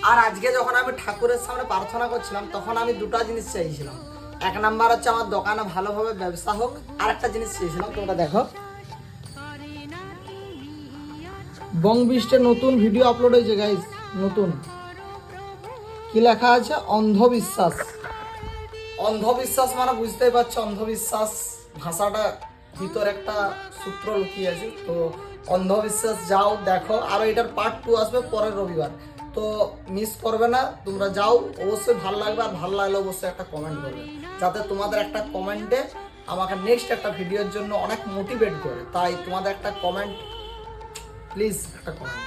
আর আজকে যখন আমি ঠাকুরের সামনে প্রার্থনা করছিলাম তখন আমি দুটো জিনিস চাইছিলাম। এক নাম্বার হচ্ছে আমার দোকানে ভালোভাবে ব্যবসা হোক, আর একটা জিনিস চেয়েছিলাম, তোমরা দেখো বং বিস্টের নতুন ভিডিও আপলোড হয়েছে গাইস। নতুন কি লেখা আছে? অন্ধবিশ্বাস। অন্ধবিশ্বাস মানে বুঝতেই পারছো, অন্ধবিশ্বাস ভাষাটা ভিতর একটা সূত্র লুকিয়ে আছে। তো অন্ধবিশ্বাস যাও দেখো, আর এটার পার্ট 2 আসবে পরের রবিবার, তো মিস করবে না। তোমরা যাও, অবশ্যই ভালো লাগবে, আর ভালো লাগলে অবশ্যই একটা কমেন্ট করবে, যাতে তোমাদের একটা কমেন্টে আমাকে নেক্সট একটা ভিডিওর জন্য অনেক মোটিভেট করে। তাই তোমাদের একটা কমেন্ট, প্লিজ একটা কমেন্ট।